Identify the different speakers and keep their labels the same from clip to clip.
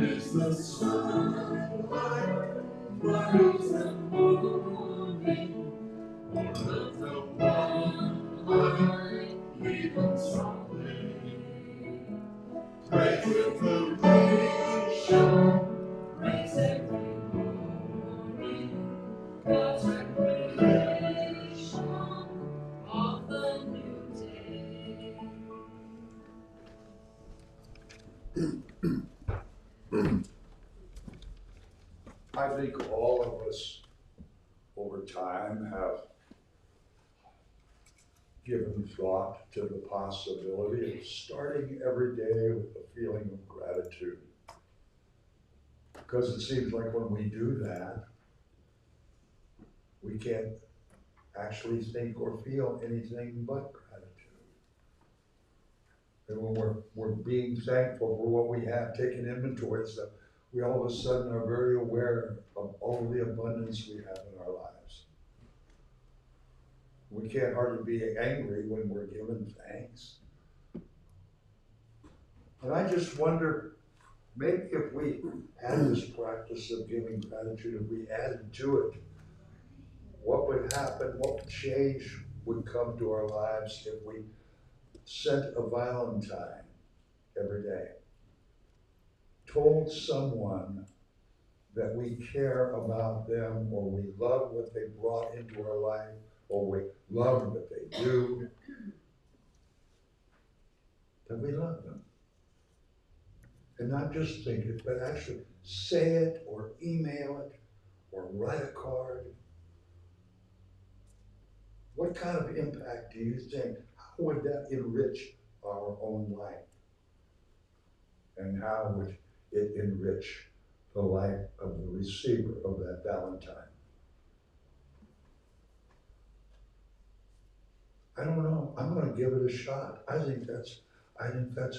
Speaker 1: is the sunlight bright and morning, or of the one light leading softly? Praise the creation, praise every morning, God's recreation of the new day.
Speaker 2: I think all of us over time have given thought to the possibility of starting every day with a feeling of gratitude. Because it seems like when we do that, we can't actually think or feel anything but gratitude. And when we're being thankful for what we have, taking inventory, so we all of a sudden are very aware of all the abundance we have in our lives. We can't hardly be angry when we're giving thanks. And I just wonder, maybe if we had this practice of giving gratitude, if we added to it, what would happen, what change would come to our lives if we sent a Valentine every day, told someone that we care about them, or we love what they brought into our life, or we love what they do, that we love them. And not just think it, but actually say it or email it or write a card. What kind of impact do you think? How would that enrich our own life? And how would it enrich the life of the receiver of that Valentine? I don't know. I'm going to give it a shot. I think that's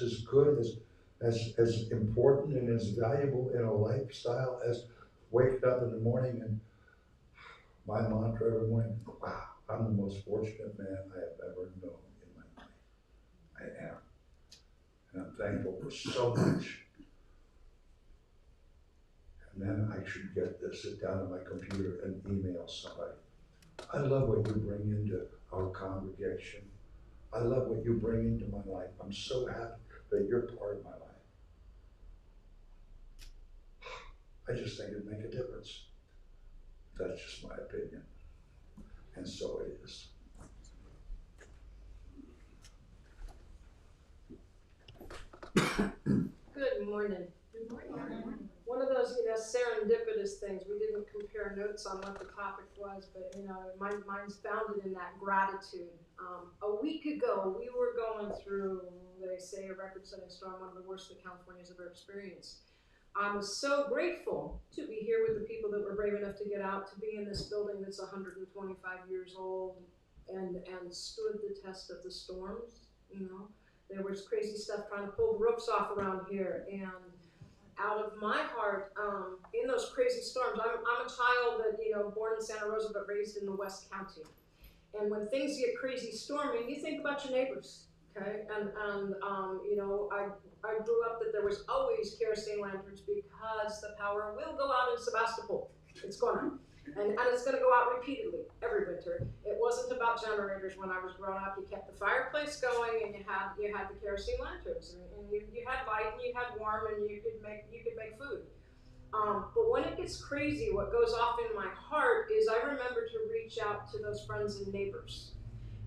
Speaker 2: as good as important and as valuable in a lifestyle as waking up in the morning and my mantra every morning, wow, I'm the most fortunate man I have ever known in my life. I am. And I'm thankful for so much. And then I should sit down at my computer and email somebody. I love what you bring into our congregation. I love what you bring into my life. I'm so happy that you're part of my life. I just think it'd make a difference. That's just my opinion. And so it is.
Speaker 3: Good morning. Good morning. One of those, serendipitous things. We didn't compare notes on what the topic was, but mine's founded in that gratitude. A week ago, we were going through, they say, a record-setting storm, one of the worst that California's ever experienced. I was so grateful to be here with the people that were brave enough to get out, to be in this building that's 125 years old and stood the test of the storms. There was crazy stuff trying to pull the roofs off around here, and out of my heart, in those crazy storms, I'm a child that, born in Santa Rosa but raised in the West County. And when things get crazy stormy, you think about your neighbors, okay? And I grew up that there was always kerosene lanterns because the power will go out in Sebastopol. It's gonna. And it's going to go out repeatedly every winter. It wasn't about generators when I was growing up. You kept the fireplace going, and you had the kerosene lanterns, and you had light, and you had warm, and you could make food. But when it gets crazy, what goes off in my heart is I remember to reach out to those friends and neighbors,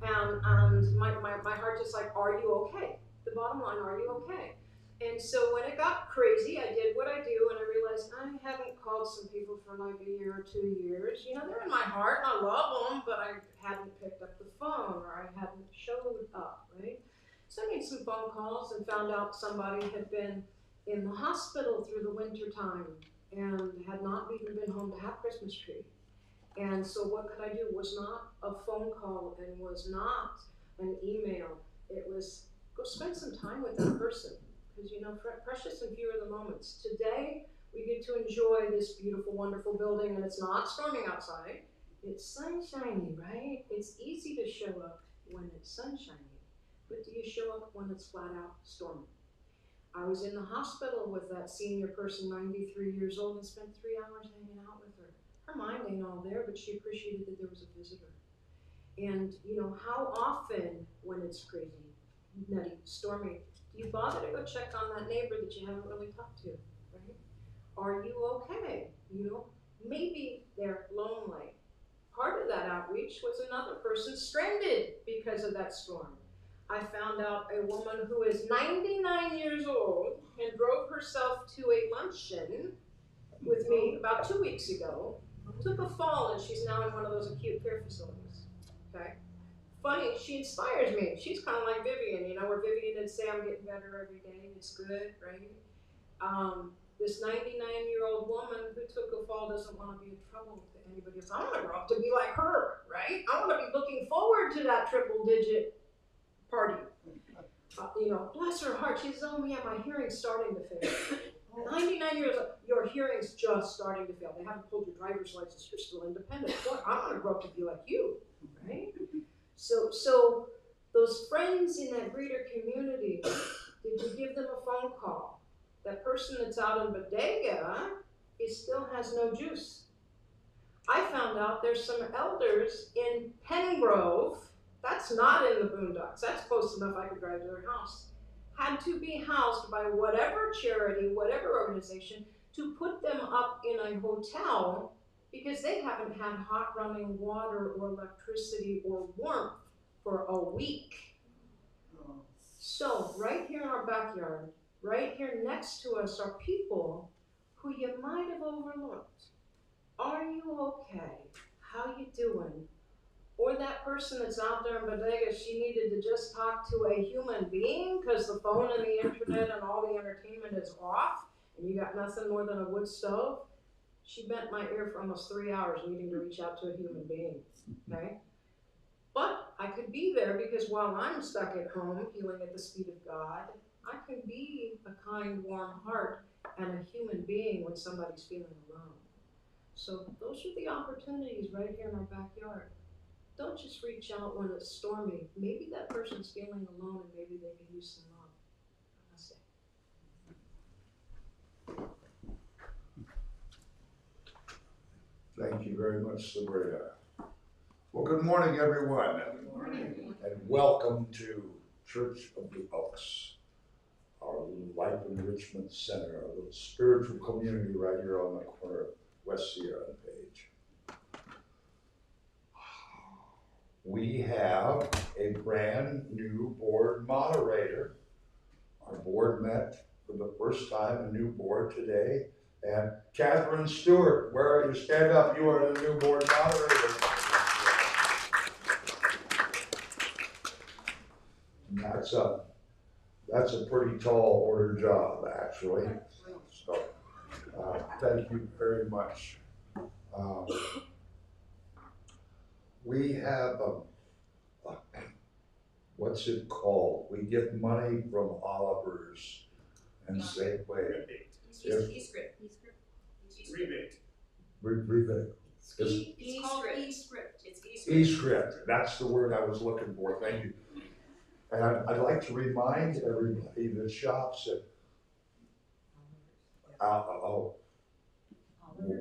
Speaker 3: and my heart just like, are you okay? The bottom line, are you okay? And so when it got crazy, I did what I do, and I realized I haven't called some people for like a year or 2 years. They're in my heart, and I love them, but I hadn't picked up the phone, or I hadn't showed up, right? So I made some phone calls and found out somebody had been in the hospital through the winter time and had not even been home to have Christmas tree. And so what could I do? Was not a phone call and was not an email. It was go spend some time with that person. Because precious and few are the moments. Today, we get to enjoy this beautiful, wonderful building, and it's not storming outside. It's sunshiny, right? It's easy to show up when it's sunshiny. But do you show up when it's flat out stormy? I was in the hospital with that senior person, 93 years old, and spent 3 hours hanging out with her. Her mind ain't all there, but she appreciated that there was a visitor. And you know, how often when it's crazy, nutty, stormy, do you bother to go check on that neighbor that you haven't really talked to, right? Are you okay? You know, maybe they're lonely. Part of that outreach was another person stranded because of that storm. I found out a woman who is 99 years old and drove herself to a luncheon with me about 2 weeks ago, took a fall, and she's now in one of those acute care facilities. Okay? Funny, she inspires me. She's kind of like Vivian, you know, where Vivian would say, I'm getting better every day, it's good, right? This 99-year-old woman who took a fall doesn't want to be a trouble to anybody else. I want to grow up to be like her, right? I want to be looking forward to that triple-digit party. You know, bless her heart. She says, oh yeah, my hearing's starting to fail. 99 years old, your hearing's just starting to fail. They haven't pulled your driver's license. You're still independent. Boy, I want to grow up to be like you, right? So those friends in that greeter community, did you give them a phone call? That person that's out in Bodega, he still has no juice. I found out there's some elders in Pengrove, that's not in the boondocks, that's close enough I could drive to their house, had to be housed by whatever charity, whatever organization, to put them up in a hotel because they haven't had hot running water or electricity or warmth for a week. So right here in our backyard, right here next to us are people who you might have overlooked. Are you okay? How you doing? Or that person that's out there in Bodega, she needed to just talk to a human being because the phone and the internet and all the entertainment is off and you got nothing more than a wood stove. She bent my ear for almost 3 hours needing to reach out to a human being, okay? But I could be there because while I'm stuck at home healing at the speed of God, I can be a kind, warm heart and a human being when somebody's feeling alone. So those are the opportunities right here in our backyard. Don't just reach out when it's stormy. Maybe that person's feeling alone and maybe they can use some love.
Speaker 2: Thank you very much, Sabrina. Well, good morning, everyone.
Speaker 1: Good morning.
Speaker 2: And welcome to Church of the Oaks, our little life enrichment center, our little spiritual community right here on the corner of West Sierra and Page. We have a brand new board moderator. Our board met for the first time, a new board today. And Catherine Stewart, where are you? Stand up, you are the new board moderator. And that's a pretty tall order job, actually. So, thank you very much. We have, what's it called? We get money from Oliver's and Safeway.
Speaker 1: E-script.
Speaker 4: Rebate.
Speaker 2: Rebate.
Speaker 1: It's called e-script. It's e-script.
Speaker 2: E-script, that's the word I was looking for, thank you. And I'd like to remind everybody that shops at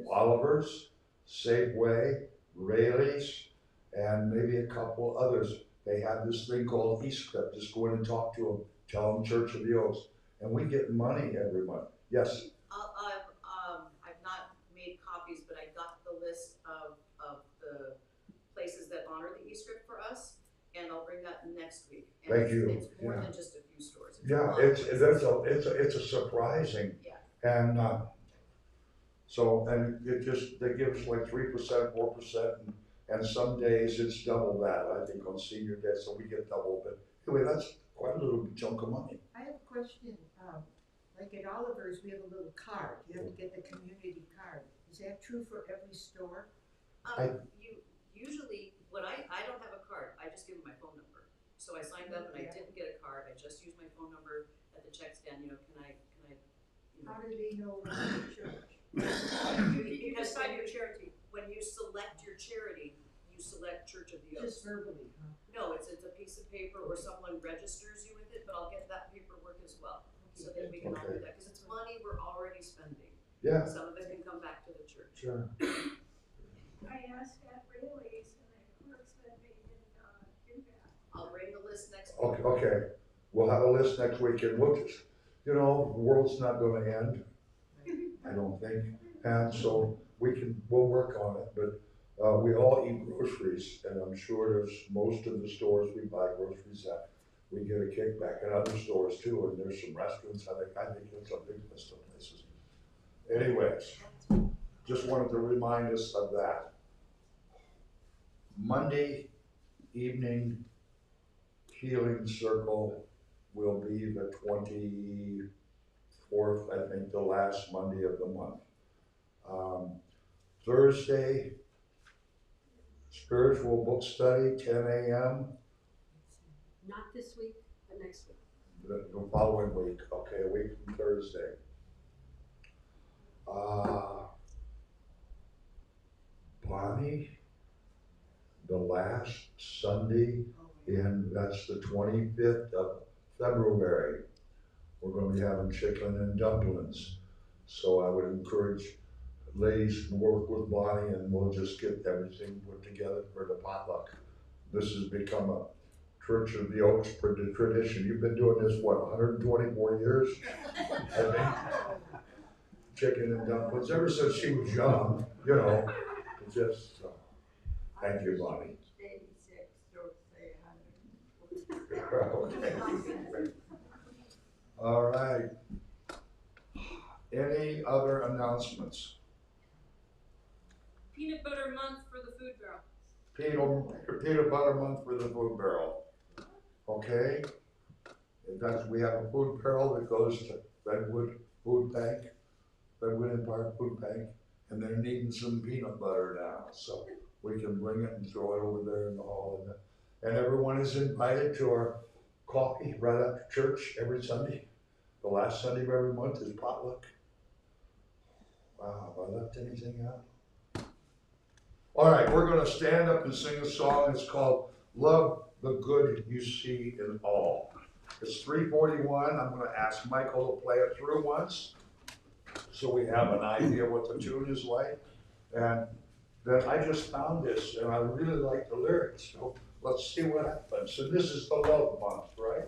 Speaker 2: Oliver's, Safeway, Raley's, and maybe a couple others. They have this thing called e-script. Just go in and talk to them, tell them Church of the Oaks, and we get money every month. Yes?
Speaker 5: I've not made copies, but I got the list of the places that honor the e-script for us, and I'll bring that next week. And
Speaker 2: Thank you.
Speaker 5: It's more than just a few stores.
Speaker 2: Yeah, it's a surprising.
Speaker 5: Yeah.
Speaker 2: And so they give us like 3%, 4%, and some days it's double that, I think, on senior day, so we get double. But anyway, that's quite a little chunk of money.
Speaker 6: I have a question. Like at Oliver's, we have a little card. You have to get the community card. Is that true for every store?
Speaker 5: You usually, when I don't have a card, I just give them my phone number. So I signed up and I didn't get a card. I just used my phone number at the check stand. You know, can I?
Speaker 6: How do they know what to charge?
Speaker 5: You decide your charity. When you select your charity, you select Church of the Oaks.
Speaker 6: Just verbally, huh?
Speaker 5: No, it's a piece of paper or someone registers you with it, but I'll get that paperwork as well. So they and we can all do
Speaker 2: Okay.
Speaker 5: that, cause it's money we're already spending.
Speaker 2: Yeah,
Speaker 5: Some of it can come back to the church.
Speaker 2: sure.
Speaker 1: I asked at Rayleigh's and of course that they didn't do that.
Speaker 5: I'll bring the list next week.
Speaker 2: Okay, okay, we'll have a list next week and we'll just, you know, the world's not gonna end, I don't think. And so we'll work on it, but, we all eat groceries and I'm sure there's most of the stores we buy groceries at. We get a kickback in other stores too, and there's some restaurants, I think it's a big list of places. Anyways, just wanted to remind us of that. Monday evening healing circle will be the 24th, I think, the last Monday of the month. Thursday, spiritual book study, 10 a.m.
Speaker 3: Not this week, but next week.
Speaker 2: The following week, okay, a week from Thursday. Bonnie, the last Sunday that's the 25th of February. We're gonna be having chicken and dumplings. So I would encourage ladies to work with Bonnie and we'll just get everything put together for the potluck. This has become a Church of the Oaks tradition. You've been doing this, what, 124 years? I think. Chicken and dumplings, ever since she was young, you know, just, thank you, Bonnie.
Speaker 1: 86, don't say 100.
Speaker 2: Okay. All right. Any other announcements?
Speaker 1: Peanut butter month for the food barrel.
Speaker 2: Peanut butter month for the food barrel. Okay? We have a food barrel that goes to Redwood Food Bank, Redwood Empire Food Bank, and they're needing some peanut butter now. So we can bring it and throw it over there in the hall. And everyone is invited to our coffee right after church every Sunday. The last Sunday of every month is potluck. Wow, have I left anything out? All right, we're gonna stand up and sing a song. It's called Love the Good You See in All. It's 3:41. I'm gonna ask Michael to play it through once so we have an idea what the tune is like. And then I just found this and I really like the lyrics, so let's see what happens. So this is the love month, right?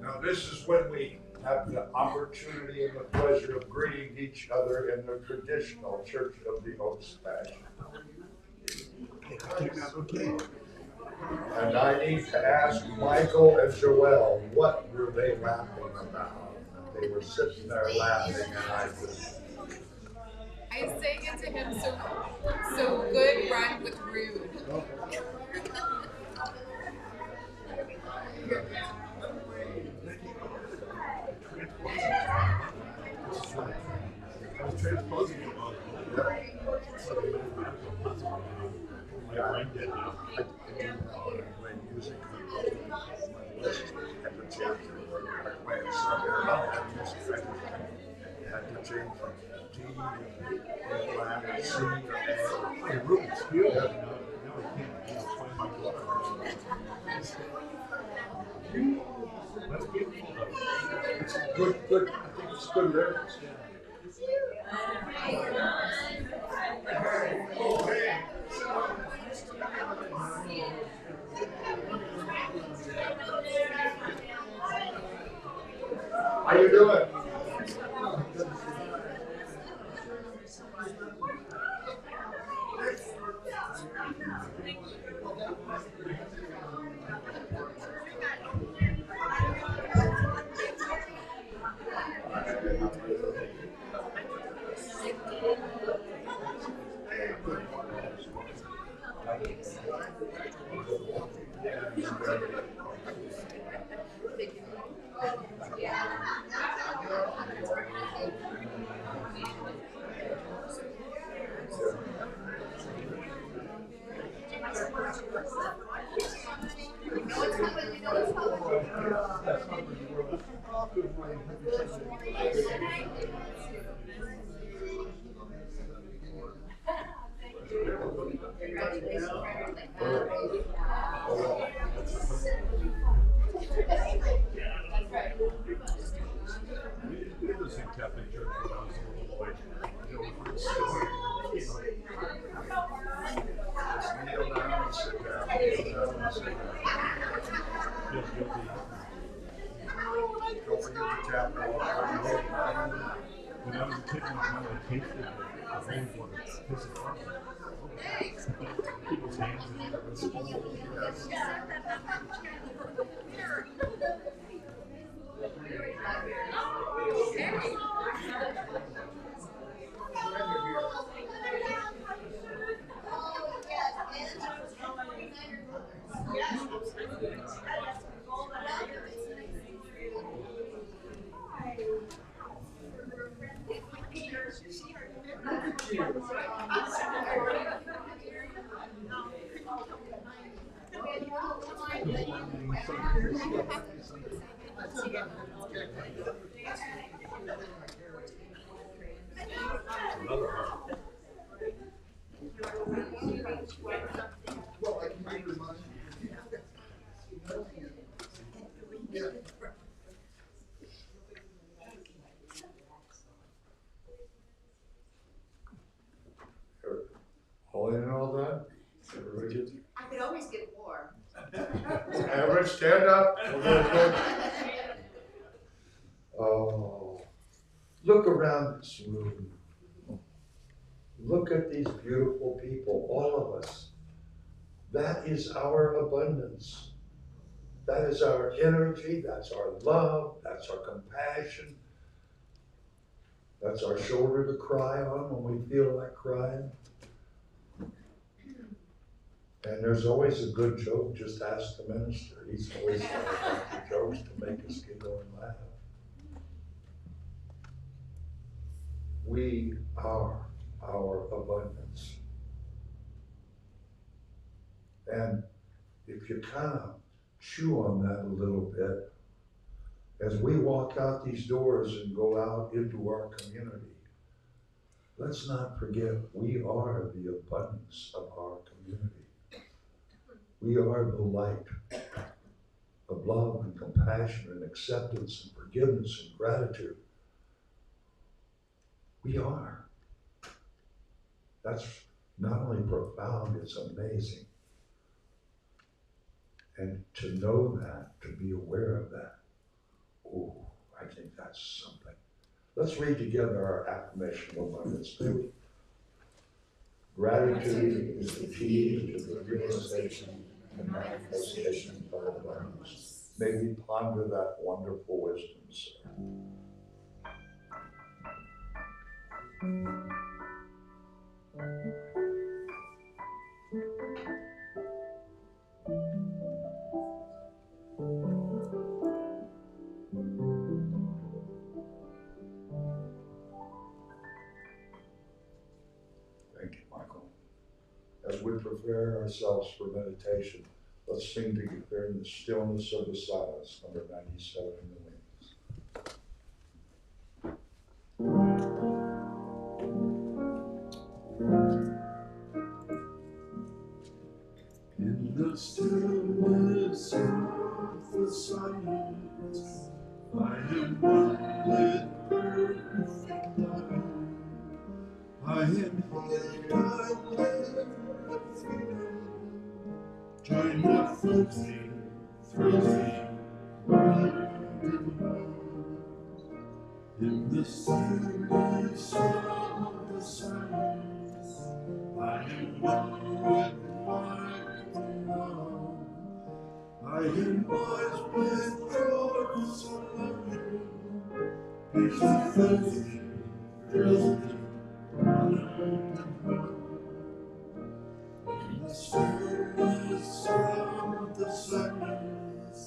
Speaker 2: Now this is when we have the opportunity and the pleasure of greeting each other in the traditional Church of the Oaks fashion. And I need to ask Michael and Joelle, what were they laughing about? they were sitting there laughing, and
Speaker 7: I sang it to him so good rhymed with rude.
Speaker 8: I was transposing it about my brain dead now.
Speaker 2: I play music. My list had to change. I played something about that music. I had to change from D to flat and C to A.
Speaker 8: The room is huge. Now I can't find my daughter. That's beautiful though.
Speaker 2: It's good. I think it's good lyrics. How you doing?
Speaker 8: We did this in Catholic Church when I was a little boy. You know, we're story.
Speaker 2: Just kneel down and sit down. Kneel down and sit down.
Speaker 8: Feel guilty.
Speaker 2: Don't forget the chapel.
Speaker 8: When I was a kid, I tasted the rainwater. Piss it off. People's hands in it. Another one.
Speaker 2: All in and all done? Everybody get
Speaker 5: I could always get more.
Speaker 2: Everett, stand up. Oh, look around this room. Look at these beautiful people, all of us. That is our abundance. That is our energy, that's our love, that's our compassion. That's our shoulder to cry on when we feel like crying. And there's always a good joke, just ask the minister. He's always got a bunch of jokes to make us giggle and laugh. We are our abundance. And if you kind of chew on that a little bit, as we walk out these doors and go out into our community, let's not forget we are the abundance of our community. We are the light of love and compassion and acceptance and forgiveness and gratitude. We are. That's not only profound, it's amazing. And to know that, to be aware of that, oh, I think that's something. Let's read together our affirmation of abundance, may we? Gratitude is the key to the realization and manifestation of abundance. May we ponder that wonderful wisdom, sir. Thank you, Michael. As we prepare ourselves for meditation, let's sing together in the stillness of the silence, number 97 in the wings. In the stillness of the silence, I am one with perfect love. I am healed, I live with freedom. Join the floating, thrilling, round and round. In the stillness of the silence, I am one with mighty love. I am washed with drops of loving. Peace is floating, thrilling, round and round. In the stillness of the silence,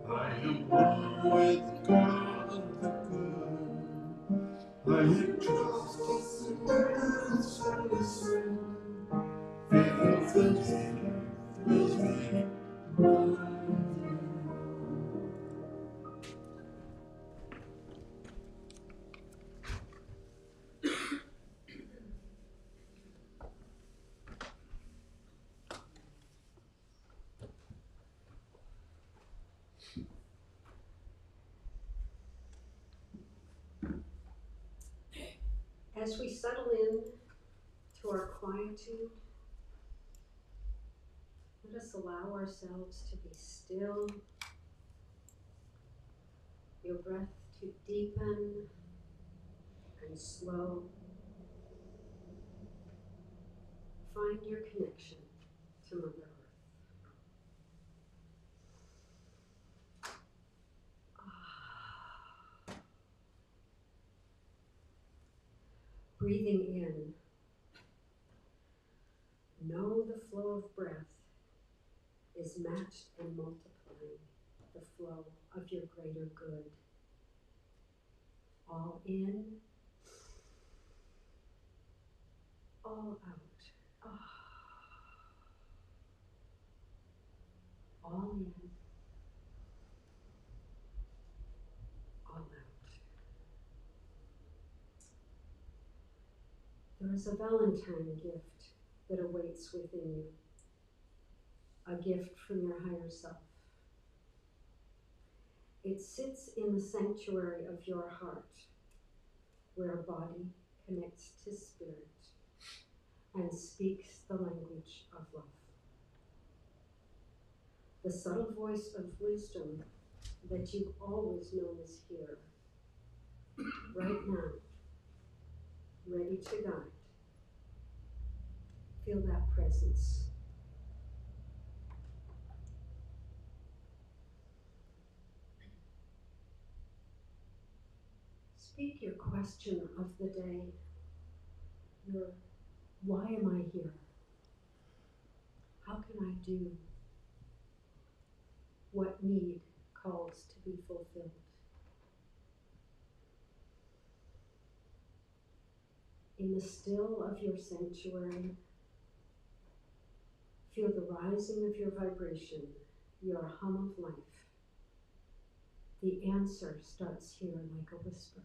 Speaker 2: I am one with God the good. I am trust in words and listen. Faith of the sea fills me round and round.
Speaker 3: As we settle in to our quietude, let us allow ourselves to be still, your breath to deepen and slow. Find your connection to Mother Earth. Breathing in, know the flow of breath is matched and multiplying the flow of your greater good. All in, all out. All in, all out. There is a Valentine gift that awaits within you, a gift from your higher self. It sits in the sanctuary of your heart, where body connects to spirit and speaks the language of love. The subtle voice of wisdom that you've always known is here, right now, ready to guide. Feel that presence. Speak your question of the day, your why am I here? How can I do? What need calls to be fulfilled? In the still of your sanctuary, feel the rising of your vibration, your hum of life. The answer starts here like a whisper.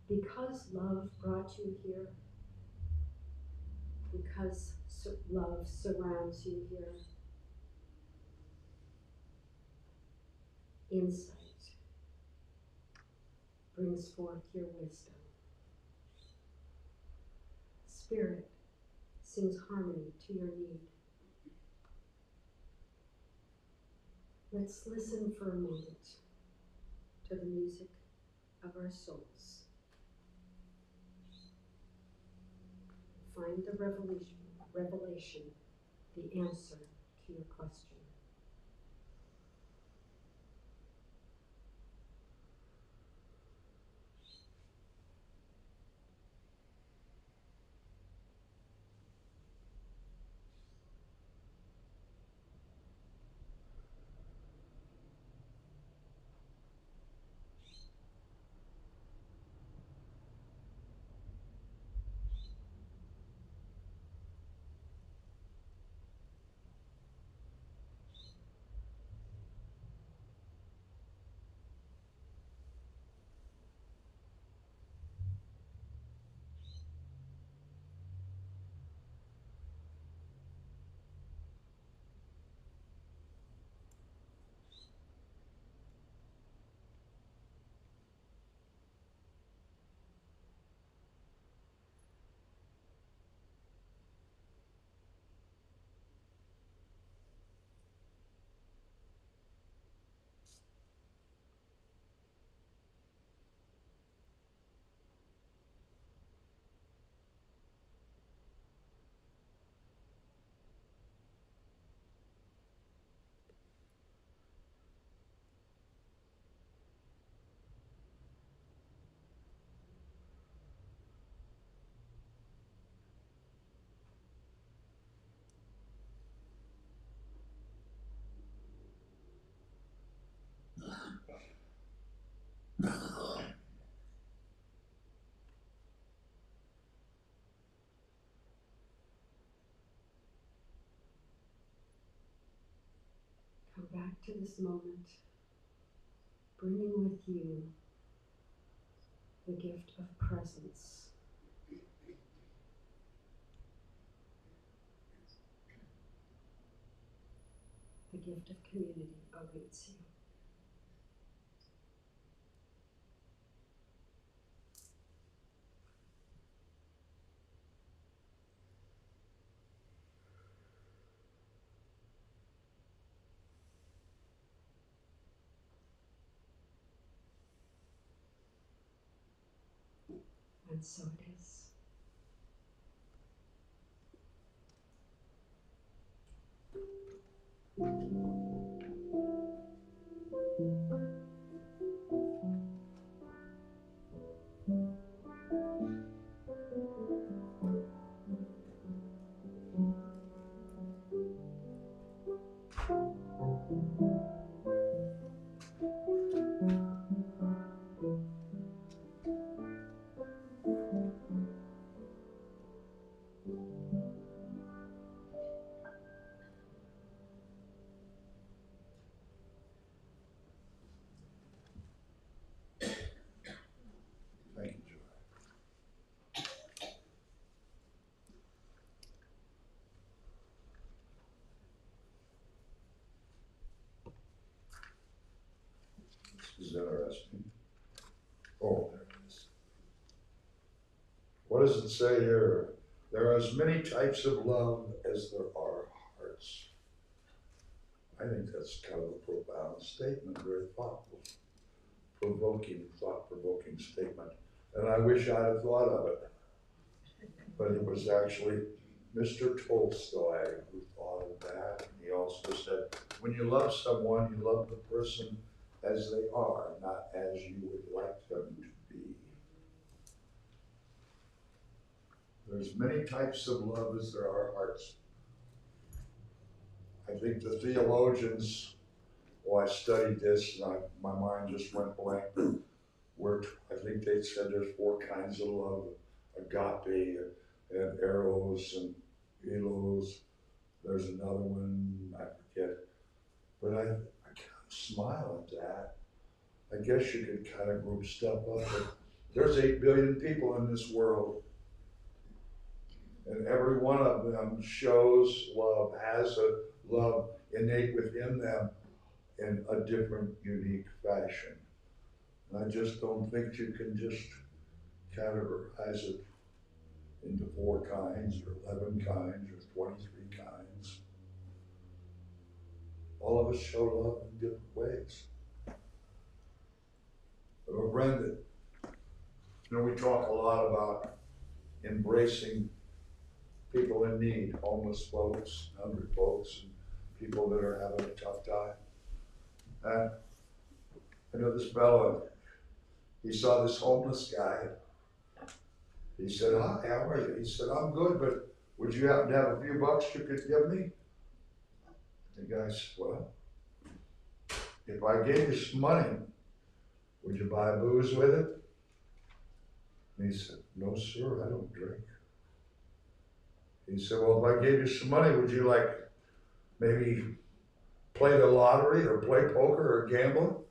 Speaker 3: Because love brought you here, because love surrounds you here, insight brings forth your wisdom. Spirit sings harmony to your need. Let's listen for a moment to the music of our souls.
Speaker 9: find the revelation, the answer to your question. Come back to this moment, bringing with you the gift of presence. The gift of community awaits you. And so it is.
Speaker 2: Thank you, Joy. This is interesting. Oh, there it is. What does it say here? There are as many types of love as there are hearts. I think that's kind of a profound statement, very thoughtful, thought-provoking statement. And I wish I'd have thought of it. But it was actually Mr. Tolstoy who thought of that. He also said, when you love someone, you love the person as they are, not as you would like them to be. There's many types of love as there are hearts. I think the theologians, I studied this and my mind just went blank. I think they said there's 4 kinds of love: agape and eros and philos. There's another one, I forget. But I kind of smile at that. I guess you could kind of group stuff up. But there's 8 billion people in this world. And every one of them shows love, has a love innate within them in a different, unique fashion. And I just don't think you can just categorize it into 4 kinds or 11 kinds or 23 kinds. All of us show love in different ways. But Brendan, we talk a lot about embracing people in need, homeless folks, hungry folks, and people that are having a tough time. And I know this fellow, he saw this homeless guy. He said, "Hi, how are you?" He said, "I'm good, but would you happen to have a few bucks you could give me?" The guy said, "Well, if I gave you some money, would you buy booze with it?" And he said, "No, sir, I don't drink." He said, "Well, if I gave you some money, would you like maybe play the lottery or play poker or gamble?"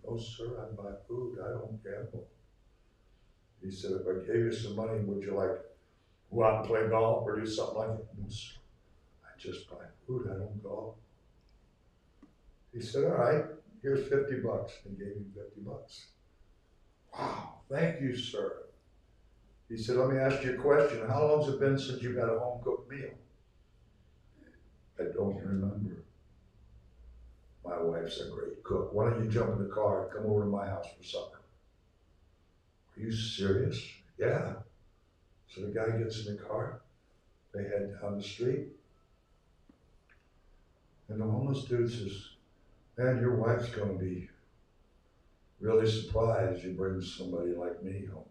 Speaker 2: "No, sir, I buy food, I don't gamble." He said, "If I gave you some money, would you like go out and play golf or do something like that?" "No, sir, I just buy food, I don't golf." He said, "All right, here's 50 bucks. And gave him 50 bucks. "Wow, thank you, sir." He said, "Let me ask you a question. How long's it been since you've had a home cooked meal?" "I don't remember. My wife's a great cook. Why don't you jump in the car and come over to my house for supper?" "Are you serious?" "Yeah." So the guy gets in the car, they head down the street, and the homeless dude says, "Man, your wife's gonna be really surprised you bring somebody like me home."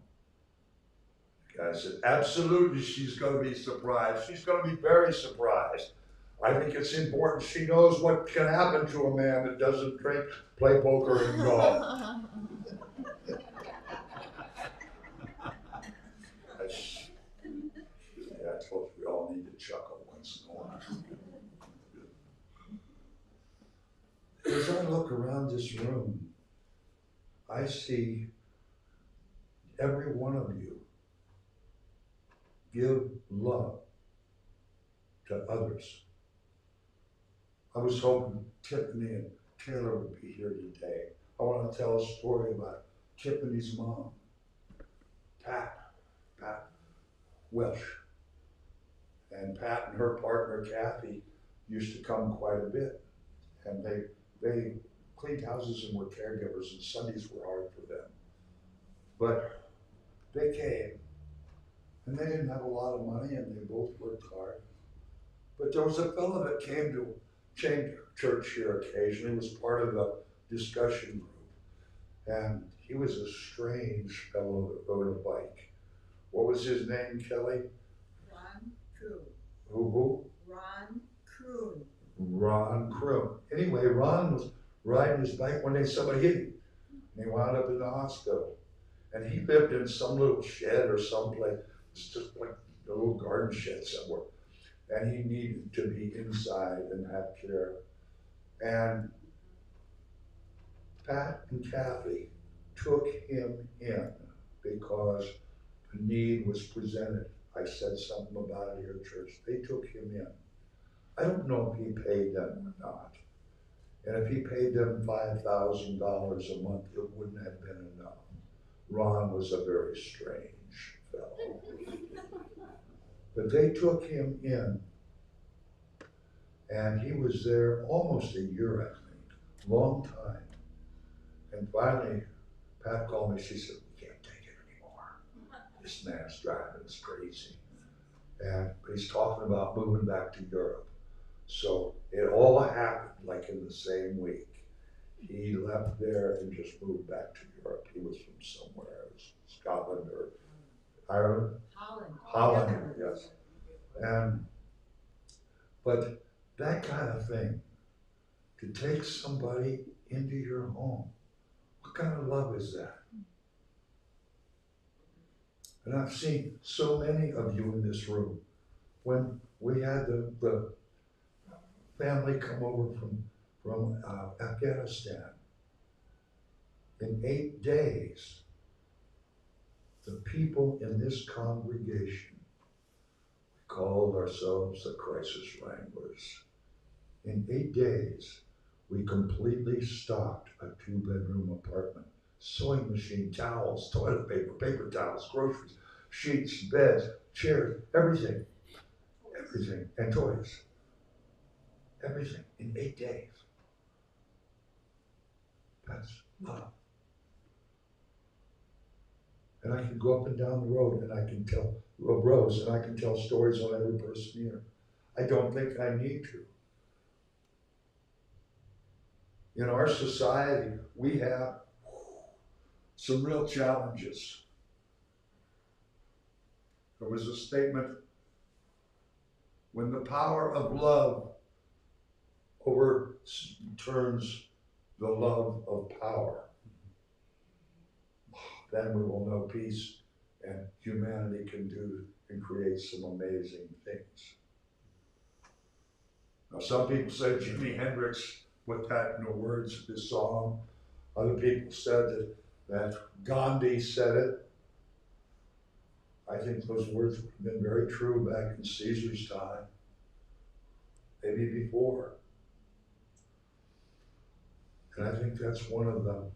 Speaker 2: The guy said, "Absolutely, she's gonna be surprised. She's gonna be very surprised. I think it's important she knows what can happen to a man that doesn't drink, play poker, and golf." Yeah, I suppose we all need to chuckle once in a while. As I look around this room, I see every one of you give love to others. I was hoping Tiffany and Taylor would be here today. I want to tell a story about Tiffany's mom, Pat Welsh. And Pat and her partner Kathy used to come quite a bit. And they cleaned houses and were caregivers, and Sundays were hard for them. But they came, and they didn't have a lot of money, and they both worked hard. But there was a fellow that came to church here occasionally, was part of the discussion group. And he was a strange fellow that rode a bike. What was his name, Kelly?
Speaker 6: Ron Kroon.
Speaker 2: Who?
Speaker 6: Ron Kroon.
Speaker 2: Ron Kroon. Anyway, Ron was riding his bike one day, somebody hit him. And he wound up in the hospital. And he lived in some little shed or someplace. It's just like a little garden shed somewhere. And he needed to be inside and have care. And Pat and Kathy took him in because the need was presented. I said something about it here at church. They took him in. I don't know if he paid them or not. And if he paid them $5,000 a month, it wouldn't have been enough. Ron was a very strange fellow. But they took him in, and he was there almost a year, I think, long time. And finally, Pat called me, she said, "We can't take it anymore. This man's driving us crazy." And he's talking about moving back to Europe. So it all happened like in the same week. He left there and just moved back to Europe. He was from somewhere, it was Scotland or Ireland? Holland, yes. But that kind of thing, to take somebody into your home, what kind of love is that? And I've seen so many of you in this room. When we had the family come over from Afghanistan, in 8 days, the people in this congregation, we called ourselves the Crisis Wranglers. In 8 days, we completely stocked a 2-bedroom apartment. Sewing machine, towels, toilet paper, paper towels, groceries, sheets, beds, chairs, everything, and toys. Everything in 8 days. That's love. And I can go up and down the road and I can tell rows and I can tell stories on every person here. I don't think I need to. In our society, we have some real challenges. There was a statement, when the power of love overturns the love of power, then we will know peace and humanity can do and create some amazing things. Now, some people said Jimi Hendrix put that in the words of his song. Other people said that Gandhi said it. I think those words would have been very true back in Caesar's time, maybe before. And I think that's one of the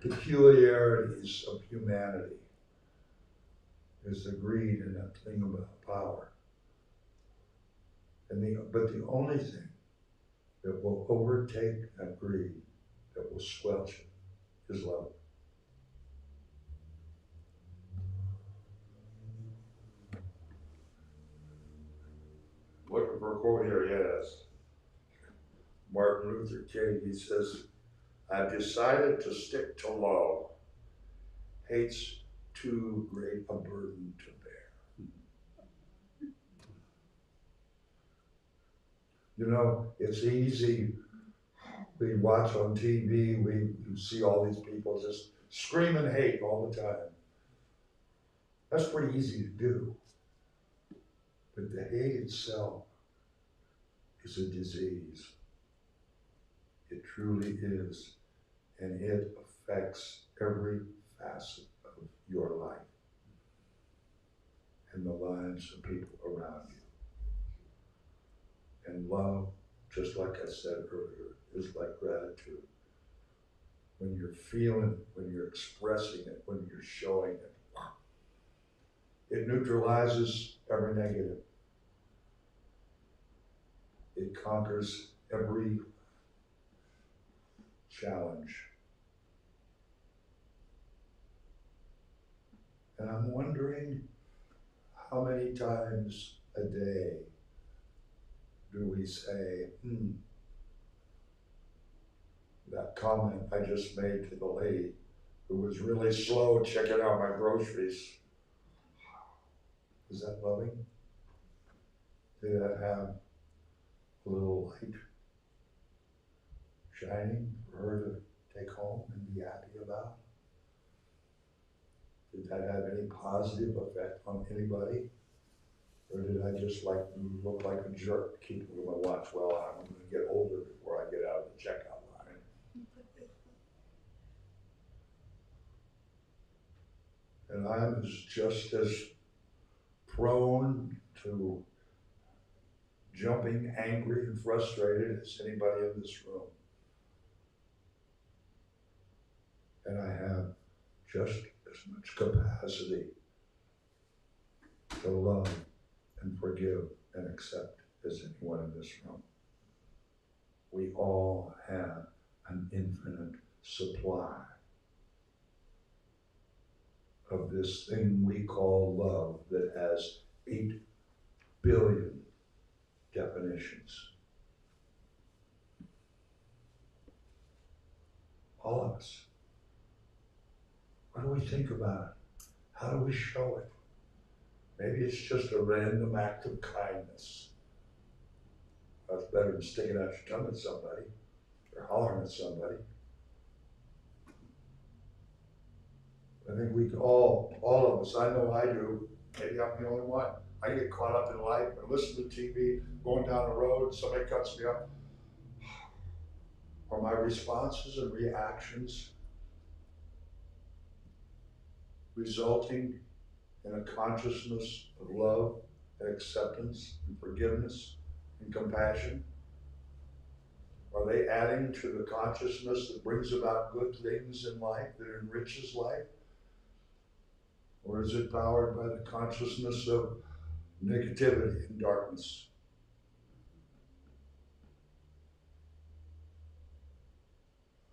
Speaker 2: peculiarities of humanity, is the greed and that thing about power. But the only thing that will overtake that greed, that will squelch it, is love. Looking for a quote here, yes. Martin Luther King, he says, I've decided to stick to love. Hate's too great a burden to bear. You know, it's easy. We watch on TV, we see all these people just screaming hate all the time. That's pretty easy to do. But the hate itself is a disease. It truly is. And it affects every facet of your life and the lives of people around you. And love, just like I said earlier, is like gratitude. When you're feeling it, when you're expressing it, when you're showing it, it neutralizes every negative. It conquers every challenge. And I'm wondering how many times a day do we say, that comment I just made to the lady who was really slow checking out my groceries. Is that loving? Did that have a little light shining for her to take home and be happy about? Did that have any positive effect on anybody? Or did I just look like a jerk keeping my watch? Well, I'm going to get older before I get out of the checkout line. And I'm just as prone to jumping angry and frustrated as anybody in this room. And I have just as much capacity to love and forgive and accept as anyone in this room. We all have an infinite supply of this thing we call love that has 8 billion definitions. All of us. What do we think about it? How do we show it? Maybe it's just a random act of kindness. That's better than sticking out your tongue at somebody or hollering at somebody. I think we all of us, I know I do, maybe I'm the only one. I get caught up in life and listen to TV, going down the road, somebody cuts me up. Are my responses and reactions resulting in a consciousness of love and acceptance and forgiveness and compassion? Are they adding to the consciousness that brings about good things in life, that enriches life? Or is it powered by the consciousness of negativity and darkness?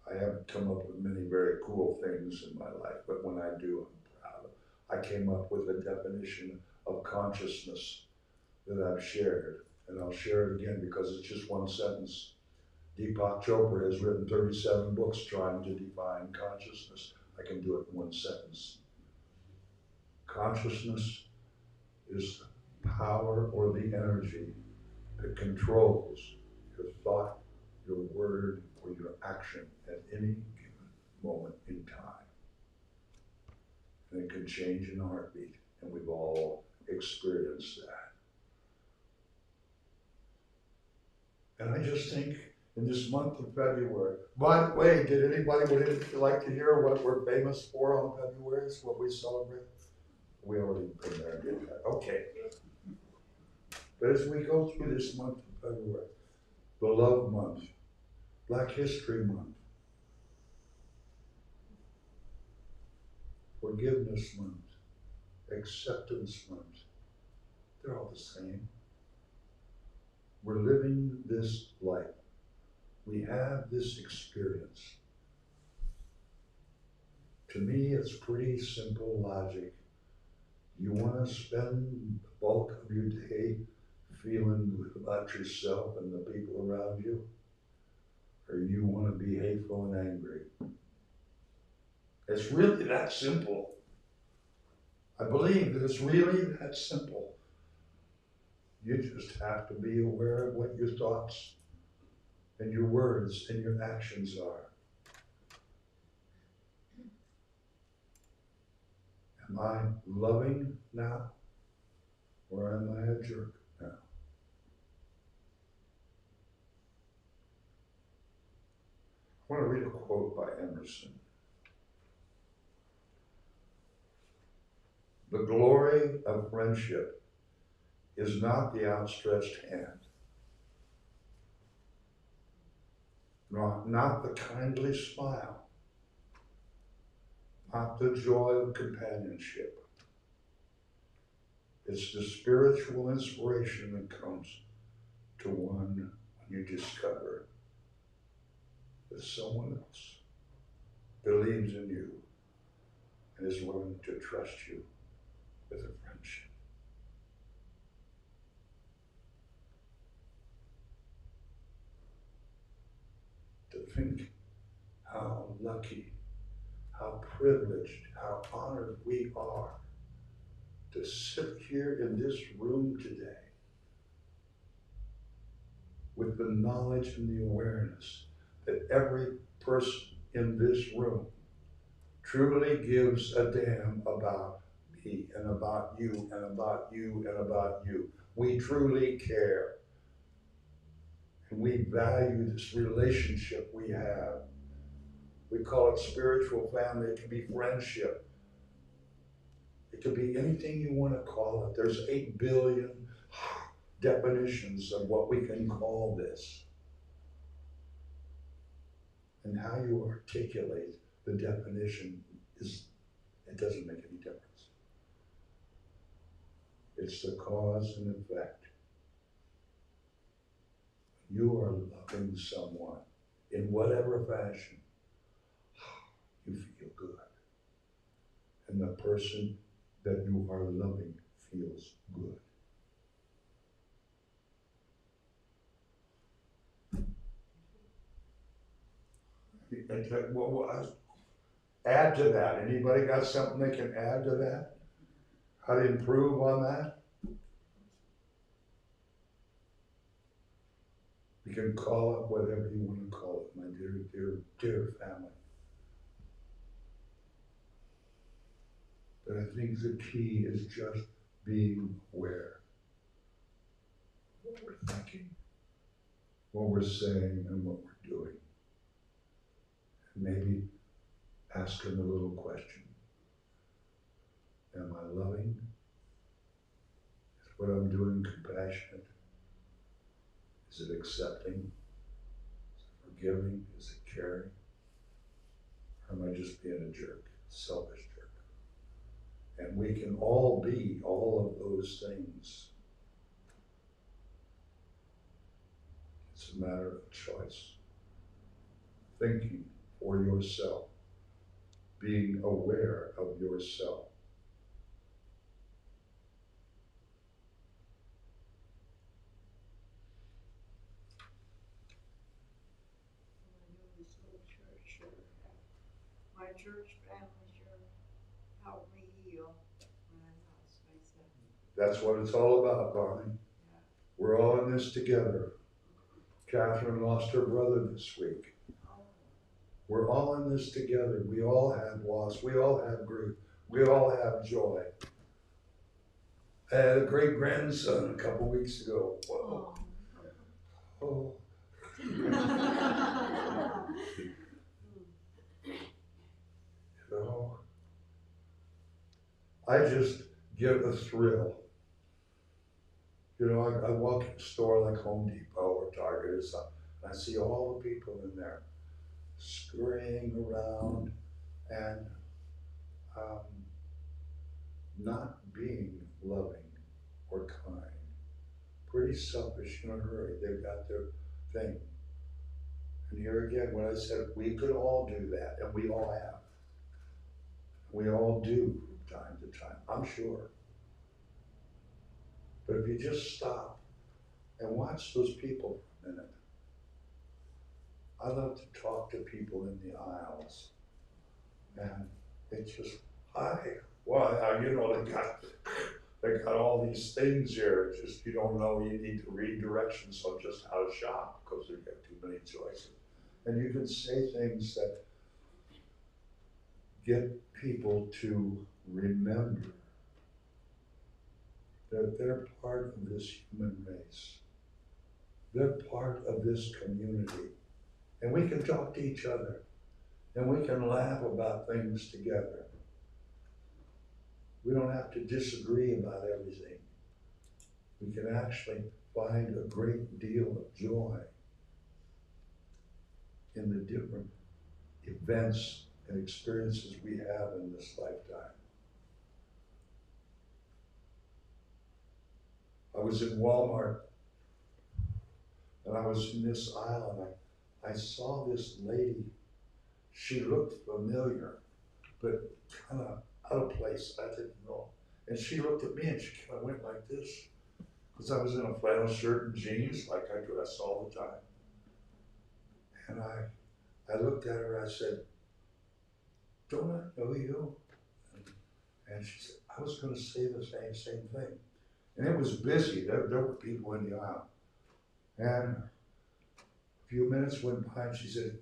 Speaker 2: I haven't come up with many very cool things in my life, but when I do, I'm proud. I came up with a definition of consciousness that I've shared, and I'll share it again because it's just one sentence. Deepak Chopra has written 37 books trying to define consciousness. I can do it in one sentence. Consciousness is the power or the energy that controls your thought, your word, or your action at any given moment in time. And it can change in a heartbeat, and we've all experienced that. And I just think in this month of February, by the way, would anybody like to hear what we're famous for on February? It's what we celebrate. We already been there and did that. Okay. But as we go through this month of February, the Love Month, Black History Month, Forgiveness Month, Acceptance Month, they're all the same. We're living this life. We have this experience. To me, it's pretty simple logic. You want to spend the bulk of your day feeling good about yourself and the people around you? Or you want to be hateful and angry? It's really that simple. I believe that it's really that simple. You just have to be aware of what your thoughts and your words and your actions are. Am I loving now? Or am I a jerk now? I want to read a quote by Emerson. The glory of friendship is not the outstretched hand, not the kindly smile, not the joy of companionship. It's the spiritual inspiration that comes to one when you discover that someone else believes in you and is willing to trust you with a friendship. To think how lucky, how privileged, how honored we are to sit here in this room today with the knowledge and the awareness that every person in this room truly gives a damn about me and about you and about you and about you. We truly care. And we value this relationship we have. We call it spiritual family. It can be friendship. It could be anything you want to call it. There's 8 billion definitions of what we can call this. And how you articulate the definition it doesn't make any difference. It's the cause and effect. You are loving someone in whatever fashion, you feel good. And the person that you are loving feels good. Add to that. Anybody got something they can add to that? How to improve on that? You can call it whatever you want to call it, my dear, dear, dear family. But I think the key is just being aware of what we're thinking, what we're saying, and what we're doing. And maybe asking a little question. Am I loving? Is what I'm doing compassionate? Is it accepting? Is it forgiving? Is it caring? Or am I just being a jerk, selfish jerk? And we can all be all of those things. It's a matter of choice. Thinking for yourself, being aware of yourself.
Speaker 6: My church family sure helped me heal when I lost myself.
Speaker 2: That's what it's all about, darling. We're all in this together. Catherine lost her brother this week. We're all in this together. We all have loss. We all have grief. We all have joy. I had a great grandson a couple weeks ago. Whoa. Oh. You know, I just get a thrill. You know, I walk in a store like Home Depot or Target or something, and I see all the people in there scurrying around and not being loving or kind. Pretty selfish in a hurry. They've got their thing. And here again, when I said we could all do that, and we all have. We all do from time to time, I'm sure. But if you just stop and watch those people for a minute. I love to talk to people in the aisles. And it's just, hi. Well, you know, they got all these things here. It's just, you don't know, you need to read directions on just how to shop because they get too many choices. And you can say things that get people to remember that they're part of this human race. They're part of this community. And we can talk to each other. And we can laugh about things together. We don't have to disagree about everything. We can actually find a great deal of joy in the different events and experiences we have in this lifetime. I was in Walmart and I was in this aisle and I saw this lady. She looked familiar, but kind of out of place. I didn't know. And she looked at me and she kind of went like this. Because I was in a flannel shirt and jeans like I dress all the time. And I looked at her and I said, don't I know you? And she said, I was going to say the same thing. And it was busy. There were people in the aisle. And a few minutes went by and she said,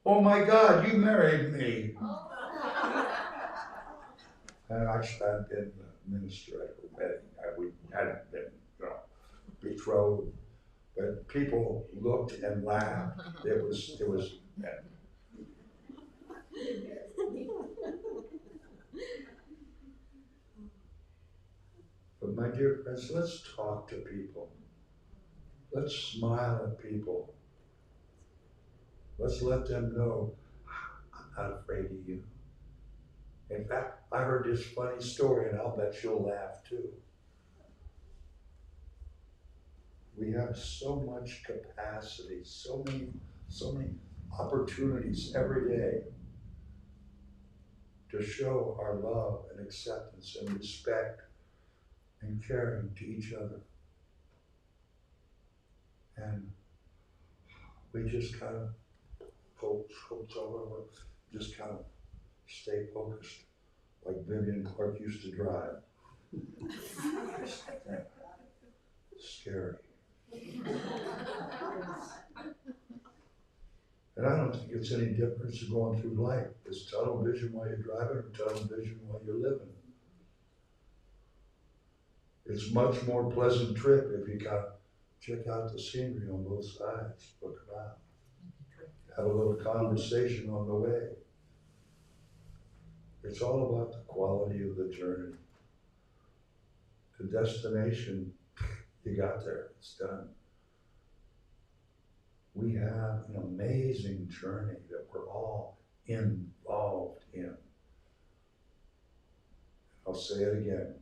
Speaker 2: oh my God, you married me. And actually I'd been a minister at her wedding. We hadn't been, betrothed. But people looked and laughed. It was. But my dear friends, let's talk to people. Let's smile at people. Let's let them know, I'm not afraid of you. In fact, I heard this funny story and I'll bet you'll laugh too. We have so much capacity, so many opportunities every day to show our love and acceptance and respect and caring to each other. And we just kind of just kind of stay focused like Vivian Clark used to drive. Scary. And I don't think it's any difference to going through life. It's tunnel vision while you're driving or tunnel vision while you're living. It's much more pleasant trip if you check out the scenery on both sides, look around, have a little conversation on the way. It's all about the quality of the journey. The destination, you got there, it's done. We have an amazing journey that we're all involved in. I'll say it again.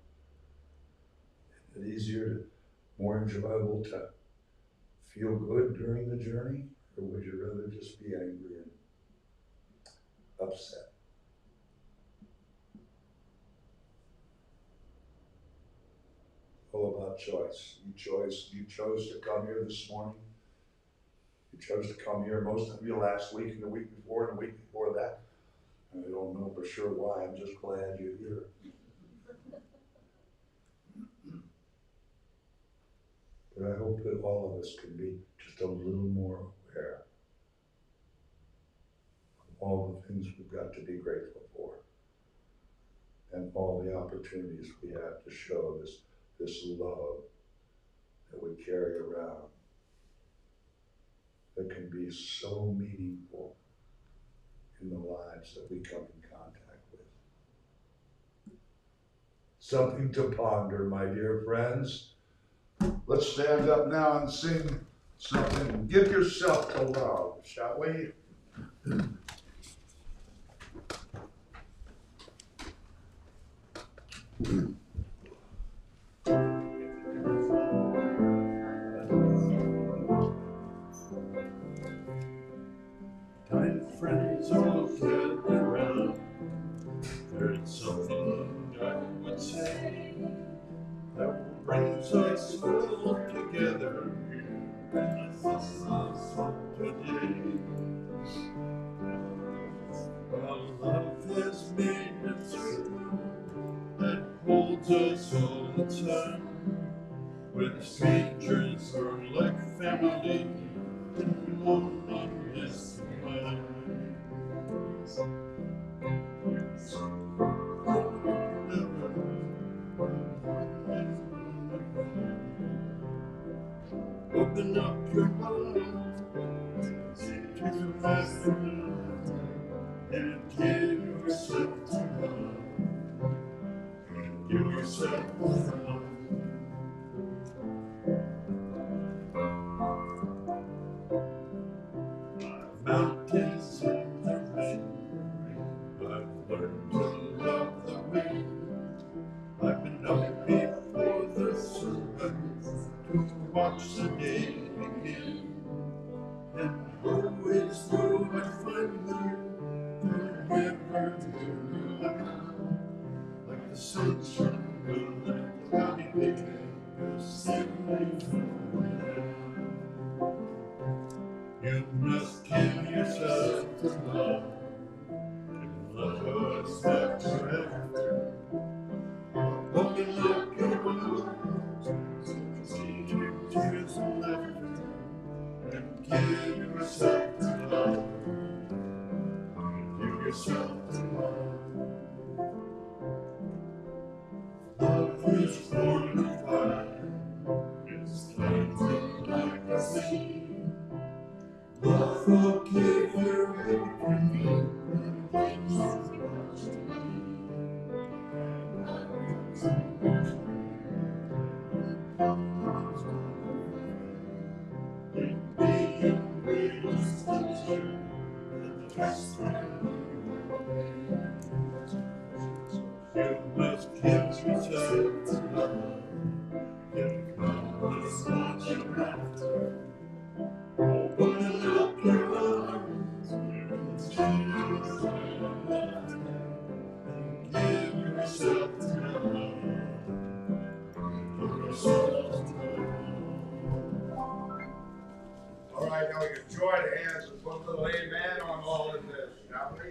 Speaker 2: Is it easier, more enjoyable to feel good during the journey, or would you rather just be angry upset. All about choice. You chose to come here this morning. You chose to come here most of you last week and the week before and the week before that. And I don't know for sure why. I'm just glad you're here. But I hope that all of us can be just a little more aware of all the things we've got to be grateful for and all the opportunities we have to show this love that we carry around that can be so meaningful in the lives that we come in contact with. Something to ponder, my dear friends. Let's stand up now and sing something. Give yourself to love, shall we?
Speaker 8: Kind friends all gathered around. There's something I would say that brings us all together here in this today. Our love has made it through and holds us all the time. When strangers are like family and loneliness combined. Open up your heart to master and give yourself to love. Give yourself to love. Mountains in the rain, I've learned to love the rain. I've been up before the sun to watch the day begin. And always know I find you wherever you're around. Like the sunshine will let the cloudy day you're simply forever. You must give yourself to love, and love us back forever. Open up your heart, see your tears and laughter, and give yourself to love, give yourself to love. Love is born of fire, it's planted like a seed. Love forgive your every and brings us what you need. And be your greatest teacher and trust you must give yourself to love and promise what you have to. Open up your arms and Jesus and give yourself to love. Give yourself to love.
Speaker 4: All right, now we can join hands and put a little amen on all of this, shall we?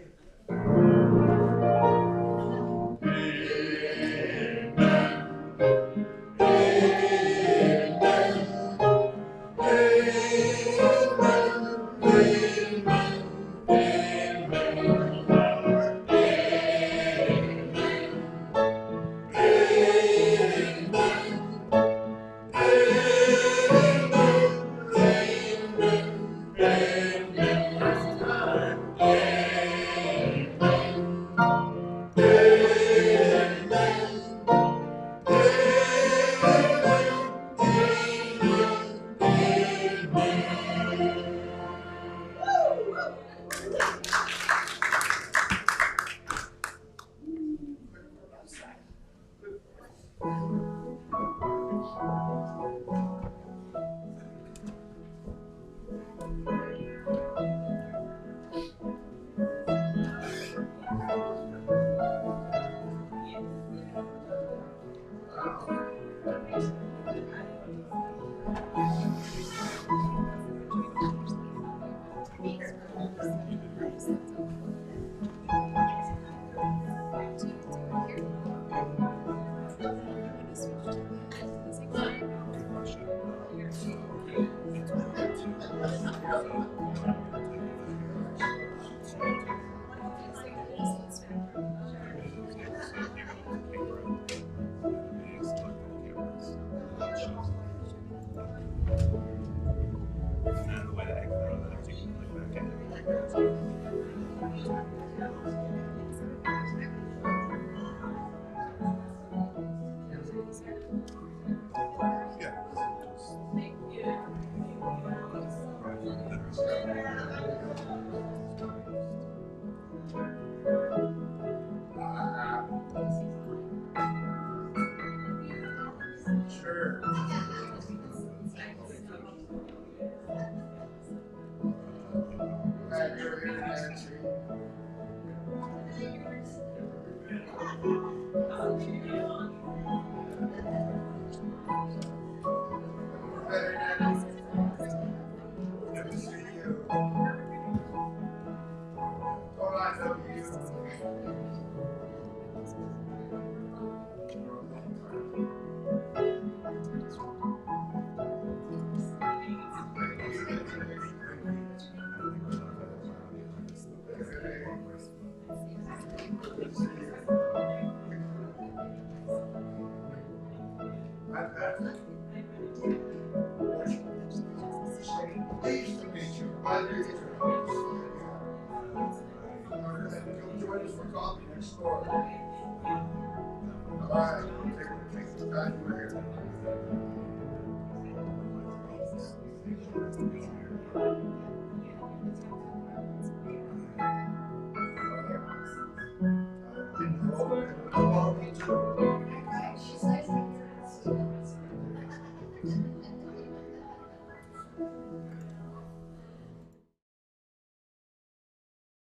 Speaker 4: Very nice. Good to see you. All I know you. Pleased to meet you. Glad you're here. Come join us for coffee next door.